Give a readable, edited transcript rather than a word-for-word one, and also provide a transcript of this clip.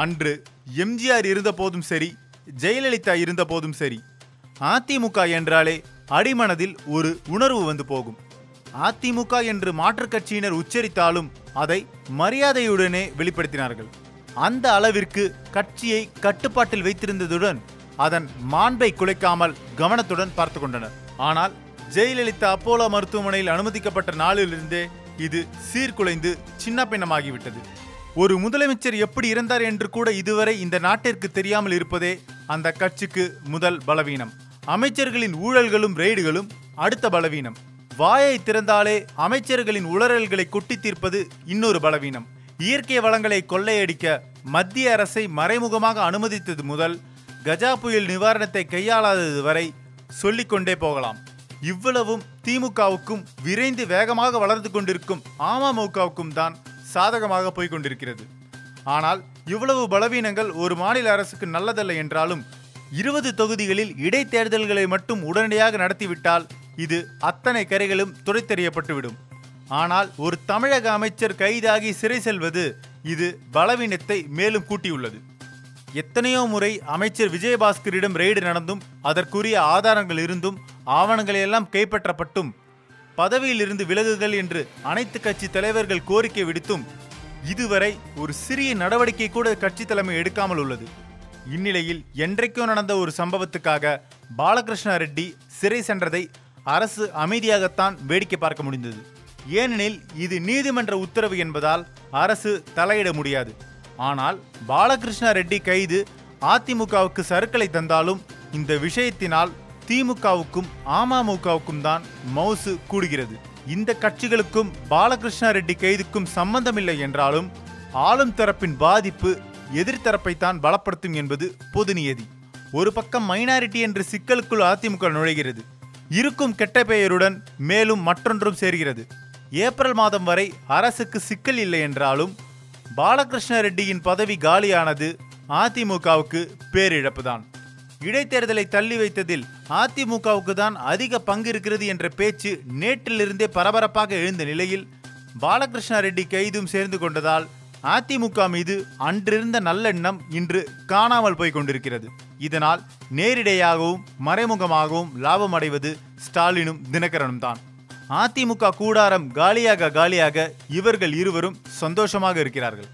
அன்று எம்ஜிஆர் இருந்த போதும் சரி, ஜெயலலிதா இருந்த போதும் சரி, அதிமுக என்றாலே அடிமனதில் ஒரு உணர்வு வந்து போகும். அதிமுக என்று மாற்றுக் கட்சியினர் உச்சரித்தாலும் அதை மரியாதையுடனே வெளிப்படுத்தினார்கள். அந்த அளவிற்கு கட்சியை கட்டுப்பாட்டில் வைத்திருந்ததுடன் அதன் மாண்பை குலைக்காமல் கவனத்துடன் பார்த்து கொண்டனர். ஆனால் ஜெயலலிதா அப்போலோ மருத்துவமனையில் அனுமதிக்கப்பட்ட நாளிலிருந்தே இது சீர்குலைந்து சின்ன பின்னமாகிவிட்டது. ஒரு முதலமைச்சர் எப்படி இருந்தார் என்று கூட இதுவரை இந்த நாட்டிற்கு தெரியாமல் இருப்பதே அந்த கட்சிக்கு முதல் பலவீனம். அமைச்சர்களின் ஊழல்களும் ரெய்டுகளும் அடுத்த பலவீனம். வாயை திறந்தாலே அமைச்சர்களின் உளறல்களை கொட்டி தீர்ப்பது இன்னொரு பலவீனம். இயற்கை வளங்களை கொள்ளையடிக்க மத்திய அரசை மறைமுகமாக அனுமதித்தது முதல் கஜா புயல் நிவாரணத்தை கையாளாதது வரை சொல்லிக்கொண்டே போகலாம். இவ்வளவும் திமுகவுக்கும் விரைந்து வேகமாக வளர்ந்து கொண்டிருக்கும் அமமுகவுக்கும் தான் சாதகமாக போய்கொண்டிருக்கிறது. ஆனால் இவ்வளவு பலவீனங்கள் ஒரு மாநில அரசுக்கு நல்லதல்ல என்றாலும் 20 தொகுதிகளில் இடைத்தேர்தல்களை மட்டும் உடனடியாக நடத்திவிட்டால் இது அத்தனை கரைகளும் துடைத்தெறியப்பட்டுவிடும். ஆனால் ஒரு தமிழக அமைச்சர் கைதாகி சிறை செல்வது இது பலவீனத்தை மேலும் கூட்டியுள்ளது. எத்தனையோ முறை அமைச்சர் விஜயபாஸ்கரிடம் ரெய்டு நடந்தும் அதற்குரிய ஆதாரங்கள் இருந்தும் ஆவணங்களையெல்லாம் கைப்பற்றப்பட்டும் பதவியிலிருந்து விலகுகள் என்று அனைத்து கட்சி தலைவர்கள் கோரிக்கை விடுத்தும் இதுவரை ஒரு சிறிய நடவடிக்கை கூட கட்சி தலைமை எடுக்காமல் உள்ளது. இந்நிலையில் என்றைக்கோ நடந்த ஒரு சம்பவத்துக்காக பாலகிருஷ்ண ரெட்டி சிறை சென்றதை அரசு அமைதியாகத்தான் வேடிக்கை பார்க்க முடிந்தது. ஏனெனில் இது நீதிமன்ற உத்தரவு என்பதால் அரசு தலையிட முடியாது. ஆனால் பாலகிருஷ்ண ரெட்டி கைது அதிமுகவுக்கு சறுக்கலை தந்தாலும் இந்த விஷயத்தினால் திமுகவுக்கும் அமமுகவுக்கும் தான் மவுசு கூடுகிறது. இந்த கட்சிகளுக்கும் பாலகிருஷ்ண ரெட்டி கைதுக்கும் சம்பந்தமில்லை என்றாலும் ஆளும் தரப்பின் பாதிப்பு எதிர்த்தரப்பைத்தான் பலப்படுத்தும் என்பது பொது நியதி. ஒரு பக்கம் மைனாரிட்டி என்ற சிக்கலுக்குள் அதிமுக நுழைகிறது. இருக்கும் கெட்ட பெயருடன் மேலும் மற்றொன்றும் சேர்கிறது. ஏப்ரல் மாதம் வரை அரசுக்கு சிக்கல் இல்லை என்றாலும் பாலகிருஷ்ண ரெட்டியின் பதவி காலியானது அதிமுகவுக்கு பேரிழப்புதான். இடைத்தேர்தலை தள்ளி வைத்ததில் அதிமுகவுக்கு தான் அதிக பங்கு இருக்கிறது என்ற பேச்சு நேற்றிலிருந்தே பரபரப்பாக எழுந்த நிலையில் பாலகிருஷ்ண ரெட்டி கைதும் சேர்ந்து கொண்டதால் அதிமுக மீது அன்றிருந்த நல்லெண்ணம் இன்று காணாமல் போய் கொண்டிருக்கிறது. இதனால் நேரிடையாகவும் மறைமுகமாகவும் லாபம் அடைவது ஸ்டாலினும் தினகரனும் தான். அதிமுக கூடாரம் காலியாக இவர்கள் இருவரும் சந்தோஷமாக இருக்கிறார்கள்.